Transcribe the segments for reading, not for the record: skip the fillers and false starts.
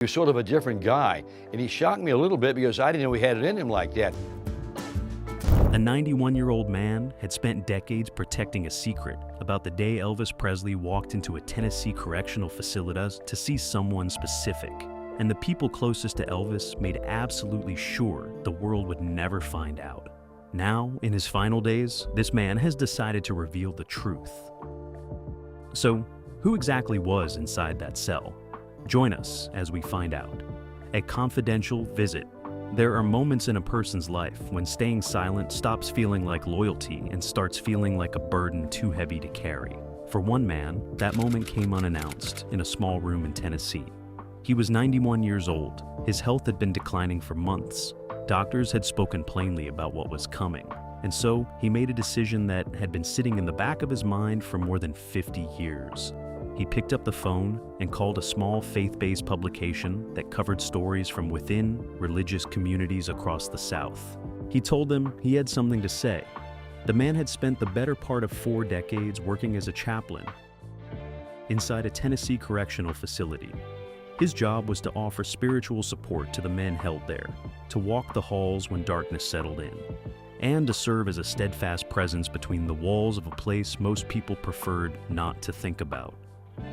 He was sort of a different guy, and he shocked me a little bit because I didn't know he had it in him like that. A 91-year-old man had spent decades protecting a secret about the day Elvis Presley walked into a Tennessee correctional facility to see someone specific. And the people closest to Elvis made absolutely sure the world would never find out. Now, in his final days, this man has decided to reveal the truth. So, who exactly was inside that cell? Join us as we find out. A confidential visit. There are moments in a person's life when staying silent stops feeling like loyalty and starts feeling like a burden too heavy to carry. For one man, that moment came unannounced in a small room in Tennessee. He was 91 years old. His health had been declining for months. Doctors had spoken plainly about what was coming, and so he made a decision that had been sitting in the back of his mind for more than 50 years. He picked up the phone and called a small faith-based publication that covered stories from within religious communities across the South. He told them he had something to say. The man had spent the better part of 4 decades working as a chaplain inside a Tennessee correctional facility. His job was to offer spiritual support to the men held there, to walk the halls when darkness settled in, and to serve as a steadfast presence between the walls of a place most people preferred not to think about.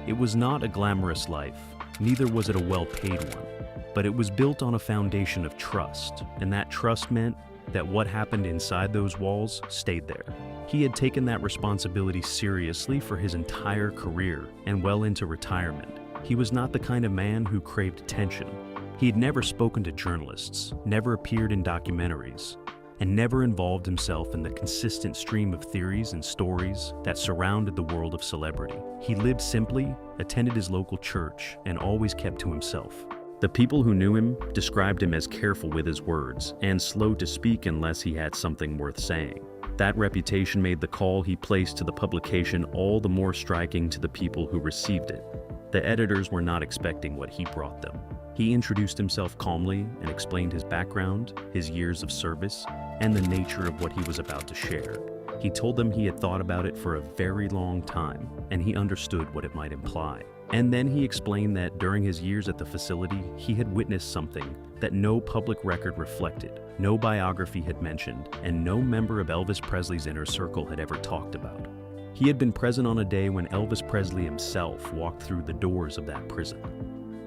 It was not a glamorous life, neither was it a well-paid one, but it was built on a foundation of trust, and that trust meant that what happened inside those walls stayed there. He had taken that responsibility seriously for his entire career and well into retirement. He was not the kind of man who craved attention. He had never spoken to journalists, never appeared in documentaries, and never involved himself in the consistent stream of theories and stories that surrounded the world of celebrity. He lived simply, attended his local church, and always kept to himself. The people who knew him described him as careful with his words and slow to speak unless he had something worth saying. That reputation made the call he placed to the publication all the more striking to the people who received it. The editors were not expecting what he brought them. He introduced himself calmly and explained his background, his years of service, and the nature of what he was about to share. He told them he had thought about it for a very long time, and he understood what it might imply. And then he explained that during his years at the facility, he had witnessed something that no public record reflected, no biography had mentioned, and no member of Elvis Presley's inner circle had ever talked about. He had been present on a day when Elvis Presley himself walked through the doors of that prison.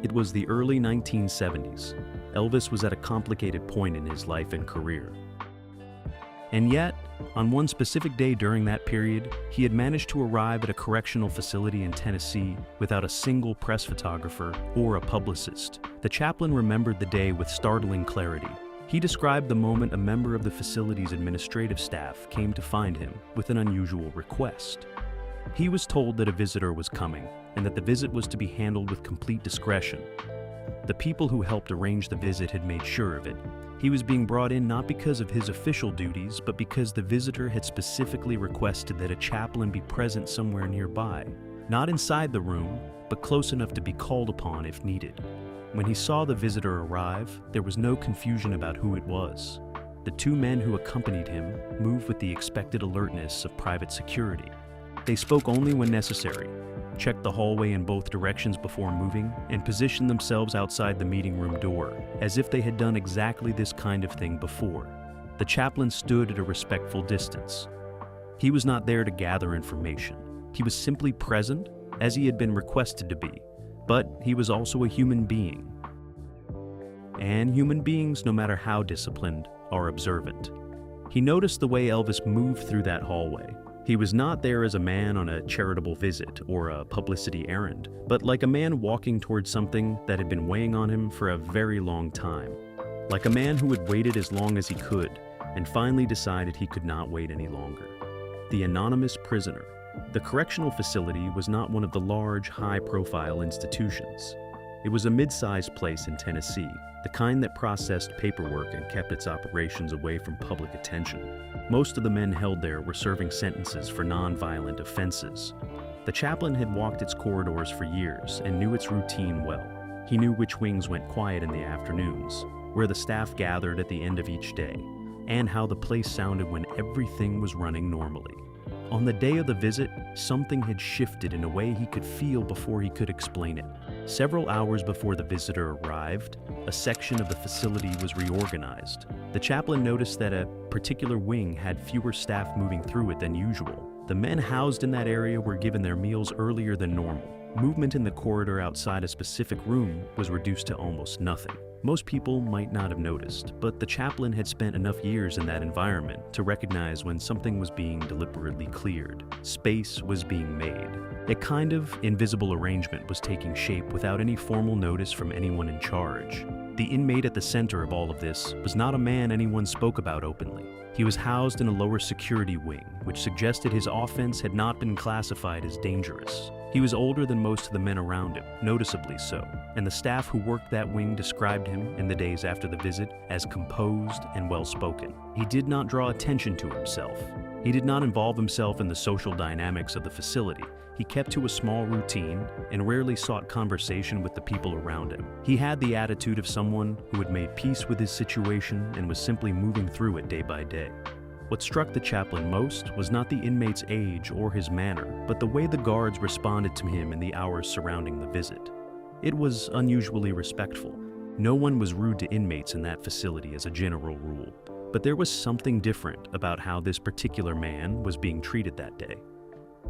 It was the early 1970s. Elvis was at a complicated point in his life and career. And yet, on one specific day during that period, he had managed to arrive at a correctional facility in Tennessee without a single press photographer or a publicist. The chaplain remembered the day with startling clarity. He described the moment a member of the facility's administrative staff came to find him with an unusual request. He was told that a visitor was coming and that the visit was to be handled with complete discretion. The people who helped arrange the visit had made sure of it. He was being brought in not because of his official duties, but because the visitor had specifically requested that a chaplain be present somewhere nearby, not inside the room, but close enough to be called upon if needed. When he saw the visitor arrive, there was no confusion about who it was. The 2 men who accompanied him moved with the expected alertness of private security. They spoke only when necessary, checked the hallway in both directions before moving, and positioned themselves outside the meeting room door, as if they had done exactly this kind of thing before. The chaplain stood at a respectful distance. He was not there to gather information. He was simply present, as he had been requested to be, but he was also a human being. And human beings, no matter how disciplined, are observant. He noticed the way Elvis moved through that hallway. He was not there as a man on a charitable visit or a publicity errand, but like a man walking towards something that had been weighing on him for a very long time. Like a man who had waited as long as he could and finally decided he could not wait any longer. The anonymous prisoner. The correctional facility was not one of the large, high-profile institutions. It was a mid-sized place in Tennessee, the kind that processed paperwork and kept its operations away from public attention. Most of the men held there were serving sentences for non-violent offenses. The chaplain had walked its corridors for years and knew its routine well. He knew which wings went quiet in the afternoons, where the staff gathered at the end of each day, and how the place sounded when everything was running normally. On the day of the visit, something had shifted in a way he could feel before he could explain it. Several hours before the visitor arrived, a section of the facility was reorganized. The chaplain noticed that a particular wing had fewer staff moving through it than usual. The men housed in that area were given their meals earlier than normal. Movement in the corridor outside a specific room was reduced to almost nothing. Most people might not have noticed, but the chaplain had spent enough years in that environment to recognize when something was being deliberately cleared. Space was being made. A kind of invisible arrangement was taking shape without any formal notice from anyone in charge. The inmate at the center of all of this was not a man anyone spoke about openly. He was housed in a lower security wing, which suggested his offense had not been classified as dangerous. He was older than most of the men around him, noticeably so, and the staff who worked that wing described him, in the days after the visit, as composed and well-spoken. He did not draw attention to himself. He did not involve himself in the social dynamics of the facility. He kept to a small routine and rarely sought conversation with the people around him. He had the attitude of someone who had made peace with his situation and was simply moving through it day by day. What struck the chaplain most was not the inmate's age or his manner, but the way the guards responded to him in the hours surrounding the visit. It was unusually respectful. No one was rude to inmates in that facility as a general rule, but there was something different about how this particular man was being treated that day.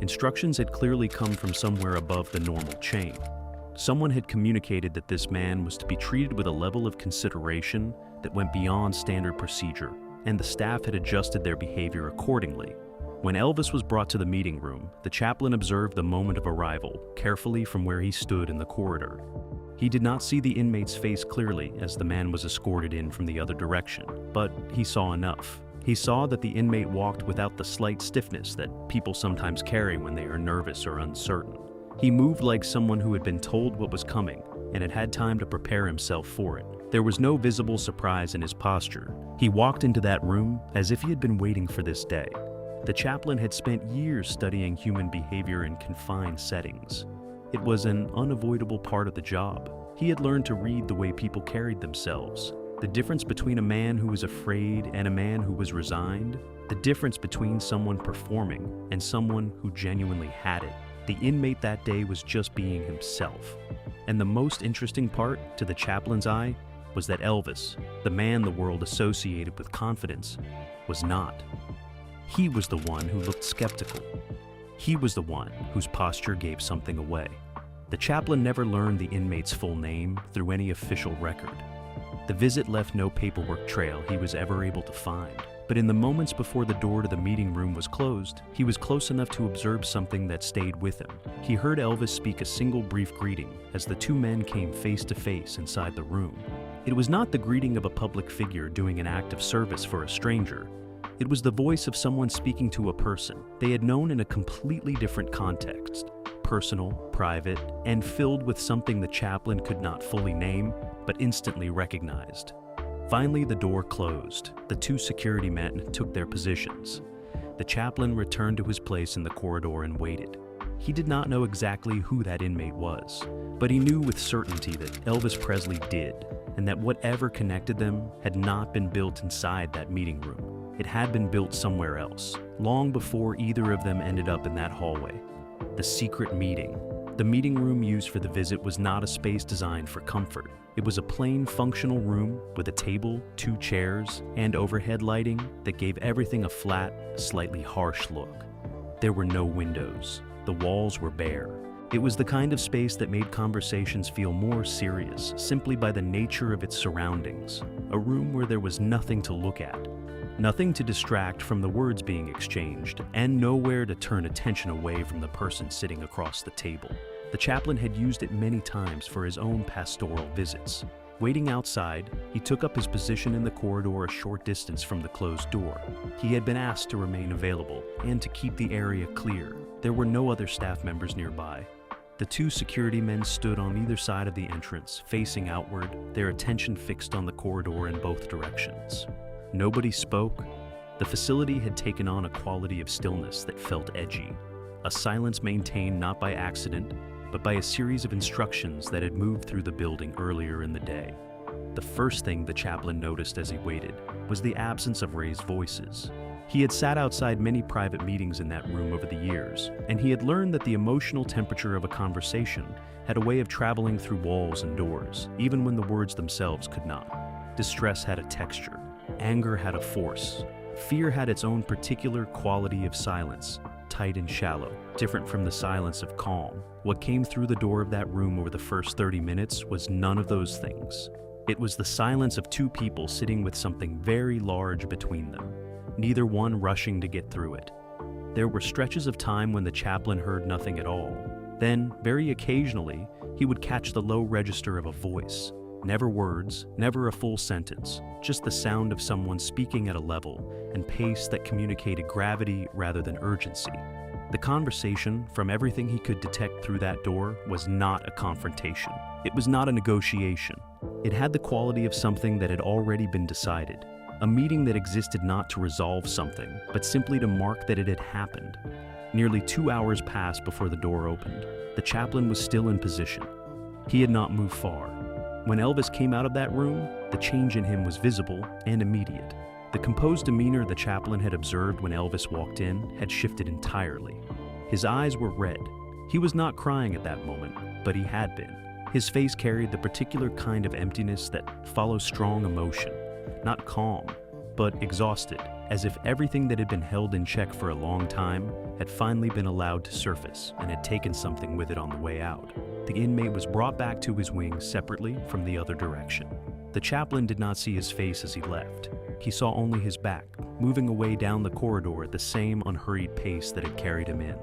Instructions had clearly come from somewhere above the normal chain. Someone had communicated that this man was to be treated with a level of consideration that went beyond standard procedure, and the staff had adjusted their behavior accordingly. When Elvis was brought to the meeting room, the chaplain observed the moment of arrival carefully from where he stood in the corridor. He did not see the inmate's face clearly as the man was escorted in from the other direction, but he saw enough. He saw that the inmate walked without the slight stiffness that people sometimes carry when they are nervous or uncertain. He moved like someone who had been told what was coming and had had time to prepare himself for it. There was no visible surprise in his posture. He walked into that room as if he had been waiting for this day. The chaplain had spent years studying human behavior in confined settings. It was an unavoidable part of the job. He had learned to read the way people carried themselves, the difference between a man who was afraid and a man who was resigned, the difference between someone performing and someone who genuinely had it. The inmate that day was just being himself. And the most interesting part, to the chaplain's eye, was that Elvis, the man the world associated with confidence, was not. He was the one who looked skeptical. He was the one whose posture gave something away. The chaplain never learned the inmate's full name through any official record. The visit left no paperwork trail he was ever able to find. But in the moments before the door to the meeting room was closed, he was close enough to observe something that stayed with him. He heard Elvis speak a single brief greeting as the two men came face to face inside the room. It was not the greeting of a public figure doing an act of service for a stranger. It was the voice of someone speaking to a person they had known in a completely different context, personal, private, and filled with something the chaplain could not fully name, but instantly recognized. Finally, the door closed. The two security men took their positions. The chaplain returned to his place in the corridor and waited. He did not know exactly who that inmate was, but he knew with certainty that Elvis Presley did, and that whatever connected them had not been built inside that meeting room. It had been built somewhere else, long before either of them ended up in that hallway. The secret meeting. The meeting room used for the visit was not a space designed for comfort. It was a plain, functional room with a table, 2 chairs, and overhead lighting that gave everything a flat, slightly harsh look. There were no windows. The walls were bare. It was the kind of space that made conversations feel more serious simply by the nature of its surroundings. A room where there was nothing to look at, nothing to distract from the words being exchanged, and nowhere to turn attention away from the person sitting across the table. The chaplain had used it many times for his own pastoral visits. Waiting outside, he took up his position in the corridor a short distance from the closed door. He had been asked to remain available and to keep the area clear. There were no other staff members nearby. The 2 security men stood on either side of the entrance, facing outward, their attention fixed on the corridor in both directions. Nobody spoke. The facility had taken on a quality of stillness that felt edgy, a silence maintained not by accident, but by a series of instructions that had moved through the building earlier in the day. The first thing the chaplain noticed as he waited was the absence of raised voices. He had sat outside many private meetings in that room over the years, and he had learned that the emotional temperature of a conversation had a way of traveling through walls and doors, even when the words themselves could not. Distress had a texture, anger had a force, fear had its own particular quality of silence, tight and shallow, different from the silence of calm. What came through the door of that room over the first 30 minutes was none of those things. It was the silence of two people sitting with something very large between them, neither one rushing to get through it. There were stretches of time when the chaplain heard nothing at all. Then, very occasionally, he would catch the low register of a voice. Never words, never a full sentence, just the sound of someone speaking at a level and pace that communicated gravity rather than urgency. The conversation, from everything he could detect through that door, was not a confrontation. It was not a negotiation. It had the quality of something that had already been decided. A meeting that existed not to resolve something, but simply to mark that it had happened. Nearly 2 hours passed before the door opened. The chaplain was still in position. He had not moved far. When Elvis came out of that room, the change in him was visible and immediate. The composed demeanor the chaplain had observed when Elvis walked in had shifted entirely. His eyes were red. He was not crying at that moment, but he had been. His face carried the particular kind of emptiness that follows strong emotion. Not calm, but exhausted, as if everything that had been held in check for a long time had finally been allowed to surface and had taken something with it on the way out. The inmate was brought back to his wing separately from the other direction. The chaplain did not see his face as he left. He saw only his back, moving away down the corridor at the same unhurried pace that had carried him in.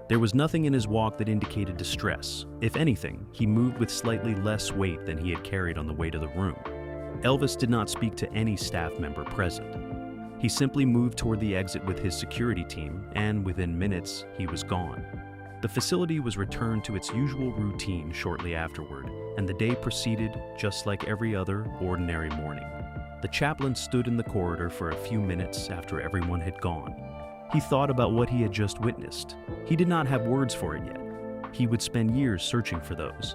There was nothing in his walk that indicated distress. If anything, he moved with slightly less weight than he had carried on the way to the room. Elvis did not speak to any staff member present. He simply moved toward the exit with his security team, and within minutes, he was gone. The facility was returned to its usual routine shortly afterward, and the day proceeded just like every other ordinary morning. The chaplain stood in the corridor for a few minutes after everyone had gone. He thought about what he had just witnessed. He did not have words for it yet. He would spend years searching for those.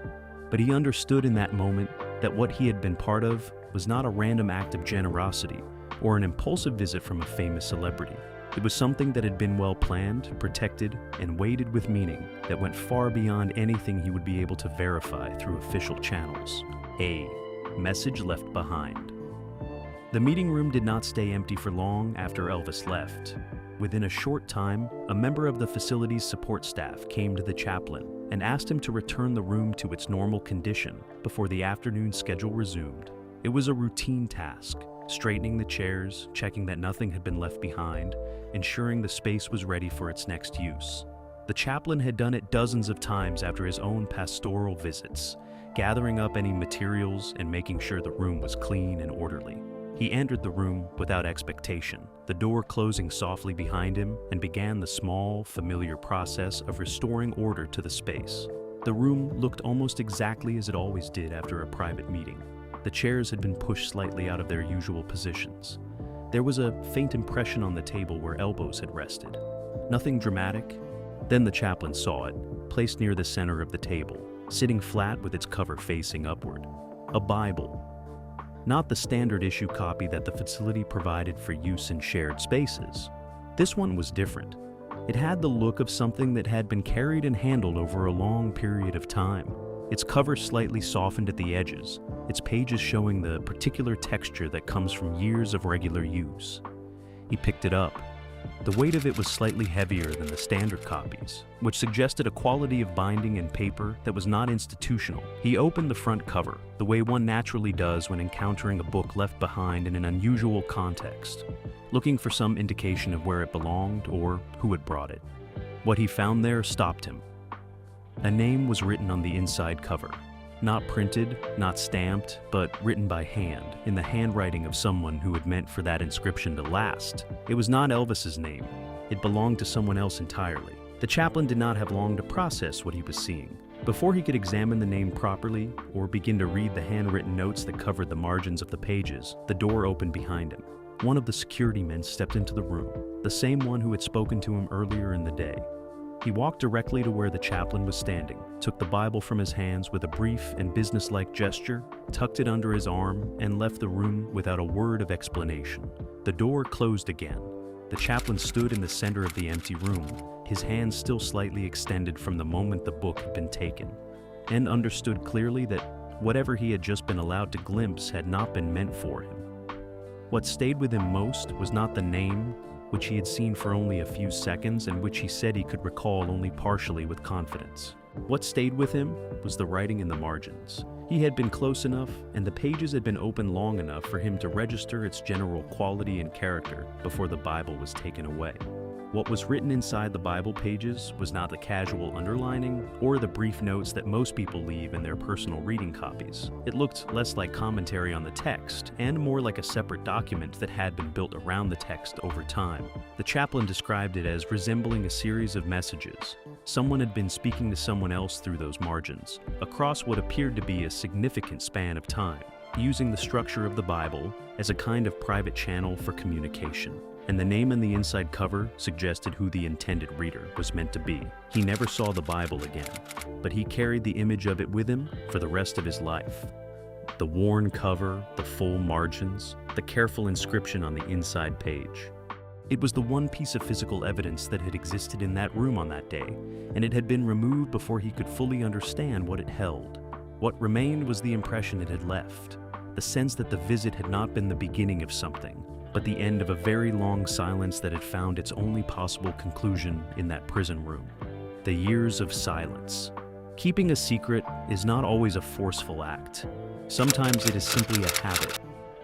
But he understood in that moment that what he had been part of was not a random act of generosity or an impulsive visit from a famous celebrity. It was something that had been well planned, protected, and weighted with meaning that went far beyond anything he would be able to verify through official channels. A message left behind. The meeting room did not stay empty for long after Elvis left. Within a short time, a member of the facility's support staff came to the chaplain and asked him to return the room to its normal condition before the afternoon schedule resumed. It was a routine task, straightening the chairs, checking that nothing had been left behind, ensuring the space was ready for its next use. The chaplain had done it dozens of times after his own pastoral visits, gathering up any materials and making sure the room was clean and orderly. He entered the room without expectation, the door closing softly behind him, and began the small, familiar process of restoring order to the space. The room looked almost exactly as it always did after a private meeting. The chairs had been pushed slightly out of their usual positions. There was a faint impression on the table where elbows had rested. Nothing dramatic. Then the chaplain saw it, placed near the center of the table, sitting flat with its cover facing upward. A Bible. Not the standard issue copy that the facility provided for use in shared spaces. This one was different. It had the look of something that had been carried and handled over a long period of time. Its cover slightly softened at the edges, its pages showing the particular texture that comes from years of regular use. He picked it up. The weight of it was slightly heavier than the standard copies, which suggested a quality of binding and paper that was not institutional. He opened the front cover, the way one naturally does when encountering a book left behind in an unusual context, looking for some indication of where it belonged or who had brought it. What he found there stopped him. A name was written on the inside cover. Not printed, not stamped, but written by hand, in the handwriting of someone who had meant for that inscription to last. It was not Elvis's name. It belonged to someone else entirely. The chaplain did not have long to process what he was seeing. Before he could examine the name properly, or begin to read the handwritten notes that covered the margins of the pages, the door opened behind him. One of the security men stepped into the room, the same one who had spoken to him earlier in the day. He walked directly to where the chaplain was standing, took the Bible from his hands with a brief and businesslike gesture, tucked it under his arm, and left the room without a word of explanation. The door closed again. The chaplain stood in the center of the empty room, his hands still slightly extended from the moment the book had been taken, and understood clearly that whatever he had just been allowed to glimpse had not been meant for him. What stayed with him most was not the name, which he had seen for only a few seconds and which he said he could recall only partially with confidence. What stayed with him was the writing in the margins. He had been close enough, and the pages had been open long enough for him to register its general quality and character before the Bible was taken away. What was written inside the Bible pages was not the casual underlining or the brief notes that most people leave in their personal reading copies. It looked less like commentary on the text and more like a separate document that had been built around the text over time. The chaplain described it as resembling a series of messages. Someone had been speaking to someone else through those margins, across what appeared to be a significant span of time, using the structure of the Bible as a kind of private channel for communication. And the name on the inside cover suggested who the intended reader was meant to be. He never saw the Bible again, but he carried the image of it with him for the rest of his life. The worn cover, the full margins, the careful inscription on the inside page. It was the one piece of physical evidence that had existed in that room on that day, and it had been removed before he could fully understand what it held. What remained was the impression it had left, the sense that the visit had not been the beginning of something, but the end of a very long silence that had found its only possible conclusion in that prison room. The years of silence. Keeping a secret is not always a forceful act. Sometimes it is simply a habit,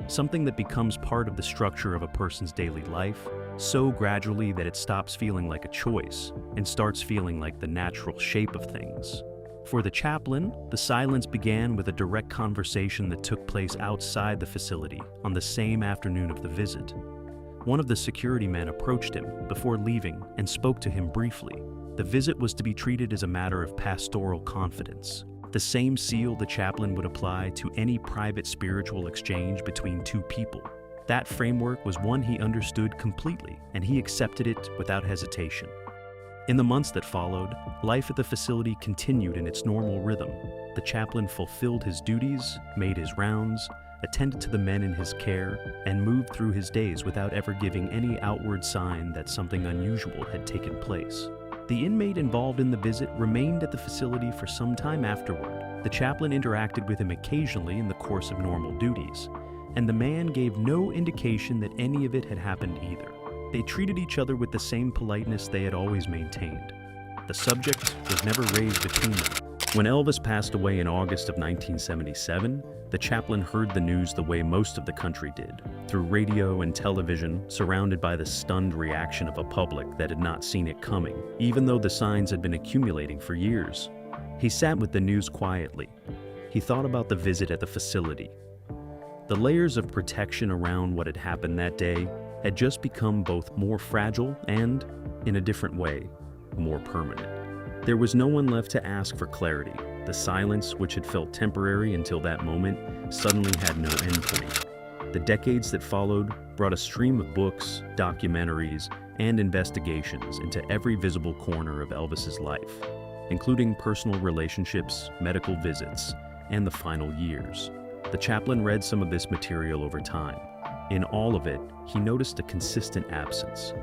something that becomes part of the structure of a person's daily life, so gradually that it stops feeling like a choice and starts feeling like the natural shape of things. For the chaplain, the silence began with a direct conversation that took place outside the facility on the same afternoon of the visit. One of the security men approached him before leaving and spoke to him briefly. The visit was to be treated as a matter of pastoral confidence, the same seal the chaplain would apply to any private spiritual exchange between two people. That framework was one he understood completely, and he accepted it without hesitation. In the months that followed, life at the facility continued in its normal rhythm. The chaplain fulfilled his duties, made his rounds, attended to the men in his care, and moved through his days without ever giving any outward sign that something unusual had taken place. The inmate involved in the visit remained at the facility for some time afterward. The chaplain interacted with him occasionally in the course of normal duties, and the man gave no indication that any of it had happened either. They treated each other with the same politeness they had always maintained. The subject was never raised between them. When Elvis passed away in August of 1977, the chaplain heard the news the way most of the country did, through radio and television, surrounded by the stunned reaction of a public that had not seen it coming, even though the signs had been accumulating for years. He sat with the news quietly. He thought about the visit at the facility. The layers of protection around what had happened that day had just become both more fragile and, in a different way, more permanent. There was no one left to ask for clarity. The silence, which had felt temporary until that moment, suddenly had no endpoint. The decades that followed brought a stream of books, documentaries, and investigations into every visible corner of Elvis's life, including personal relationships, medical visits, and the final years. The chaplain read some of this material over time. In all of it, he noticed a consistent absence.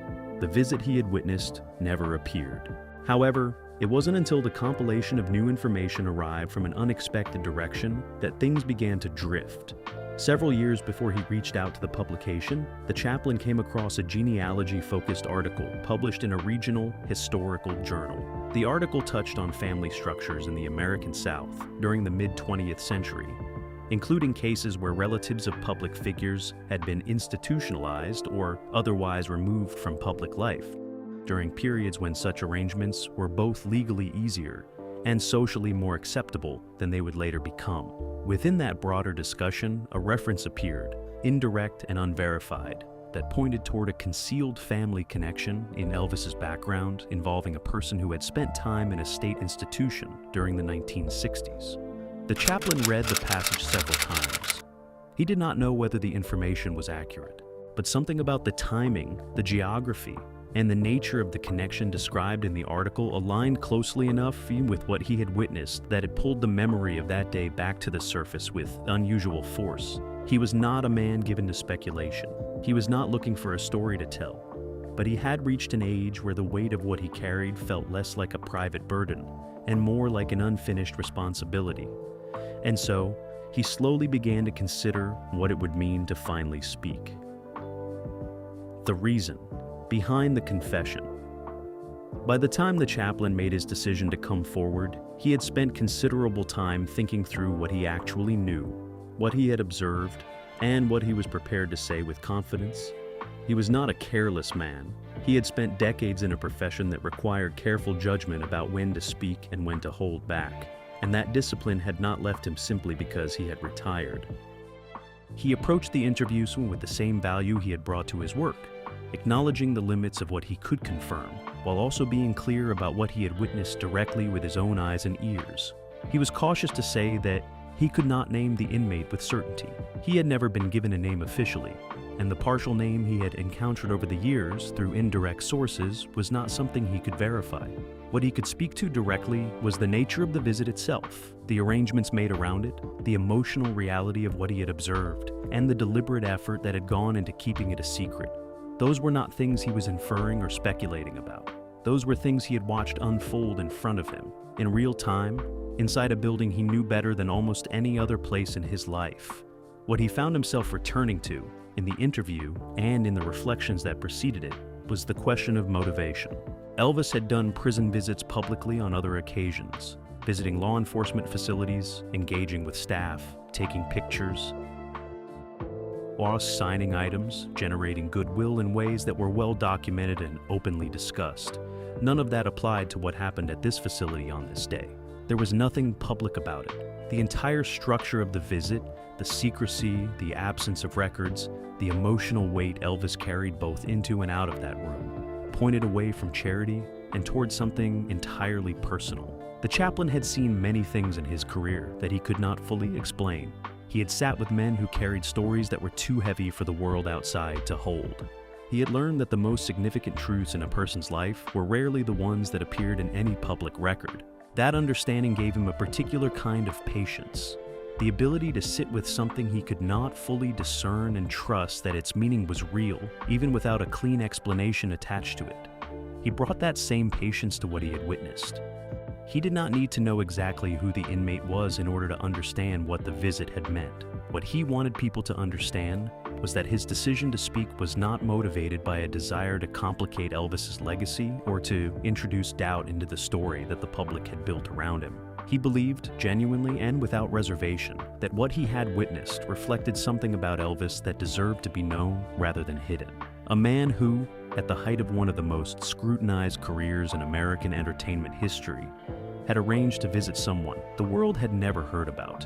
The visit he had witnessed never appeared. However, it wasn't until the compilation of new information arrived from an unexpected direction that things began to drift. Several years before he reached out to the publication, the chaplain came across a genealogy-focused article published in a regional historical journal. The article touched on family structures in the American South during the mid-20th century, including cases where relatives of public figures had been institutionalized or otherwise removed from public life, during periods when such arrangements were both legally easier and socially more acceptable than they would later become. Within that broader discussion, a reference appeared, indirect and unverified, that pointed toward a concealed family connection in Elvis's background involving a person who had spent time in a state institution during the 1960s. The chaplain read the passage several times. He did not know whether the information was accurate, but something about the timing, the geography, and the nature of the connection described in the article aligned closely enough with what he had witnessed that it pulled the memory of that day back to the surface with unusual force. He was not a man given to speculation. He was not looking for a story to tell. but he had reached an age where the weight of what he carried felt less like a private burden and more like an unfinished responsibility. And so, he slowly began to consider what it would mean to finally speak. The reason behind the confession. By the time the chaplain made his decision to come forward, he had spent considerable time thinking through what he actually knew, what he had observed, and what he was prepared to say with confidence. He was not a careless man. He had spent decades in a profession that required careful judgment about when to speak and when to hold back, and that discipline had not left him simply because he had retired. He approached the interview with the same value he had brought to his work, acknowledging the limits of what he could confirm, while also being clear about what he had witnessed directly with his own eyes and ears. He was cautious to say that he could not name the inmate with certainty. He had never been given a name officially, and the partial name he had encountered over the years through indirect sources was not something he could verify. What he could speak to directly was the nature of the visit itself, the arrangements made around it, the emotional reality of what he had observed, and the deliberate effort that had gone into keeping it a secret. Those were not things he was inferring or speculating about. Those were things he had watched unfold in front of him, in real time, inside a building he knew better than almost any other place in his life. What he found himself returning to, in the interview and in the reflections that preceded it, was the question of motivation. Elvis had done prison visits publicly on other occasions, visiting law enforcement facilities, engaging with staff, taking pictures, while signing items, generating goodwill in ways that were well documented and openly discussed. None of that applied to what happened at this facility on this day. There was nothing public about it. The entire structure of the visit, the secrecy, the absence of records, the emotional weight Elvis carried both into and out of that room, pointed away from charity and towards something entirely personal. The chaplain had seen many things in his career that he could not fully explain. He had sat with men who carried stories that were too heavy for the world outside to hold. He had learned that the most significant truths in a person's life were rarely the ones that appeared in any public record. That understanding gave him a particular kind of patience, the ability to sit with something he could not fully discern and trust that its meaning was real, even without a clean explanation attached to it. He brought that same patience to what he had witnessed. He did not need to know exactly who the inmate was in order to understand what the visit had meant. What he wanted people to understand was that his decision to speak was not motivated by a desire to complicate Elvis's legacy or to introduce doubt into the story that the public had built around him. He believed, genuinely and without reservation, that what he had witnessed reflected something about Elvis that deserved to be known rather than hidden. A man who, at the height of one of the most scrutinized careers in American entertainment history, had arranged to visit someone the world had never heard about,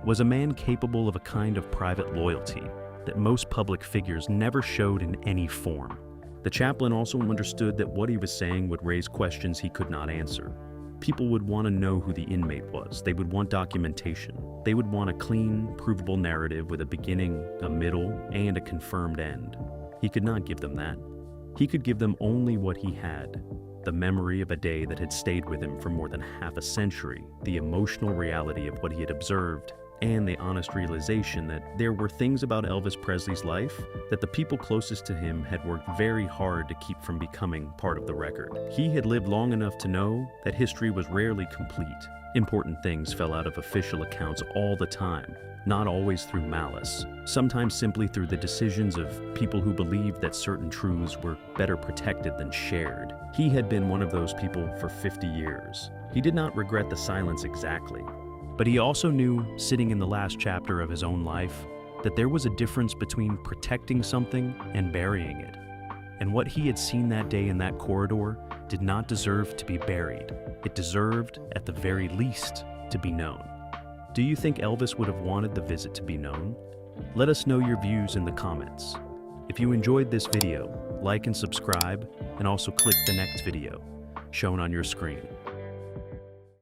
was a man capable of a kind of private loyalty that most public figures never showed in any form. The chaplain also understood that what he was saying would raise questions he could not answer. People would want to know who the inmate was. They would want documentation. They would want a clean, provable narrative with a beginning, a middle, and a confirmed end. He could not give them that. He could give them only what he had: the memory of a day that had stayed with him for more than half a century, the emotional reality of what he had observed, and the honest realization that there were things about Elvis Presley's life that the people closest to him had worked very hard to keep from becoming part of the record. He had lived long enough to know that history was rarely complete. Important things fell out of official accounts all the time, not always through malice, sometimes simply through the decisions of people who believed that certain truths were better protected than shared. He had been one of those people for 50 years. He did not regret the silence exactly, but he also knew, sitting in the last chapter of his own life, that there was a difference between protecting something and burying it. And what he had seen that day in that corridor did not deserve to be buried. It deserved, at the very least, to be known. Do you think Elvis would have wanted the visit to be known? Let us know your views in the comments. If you enjoyed this video, like and subscribe, and also click the next video shown on your screen.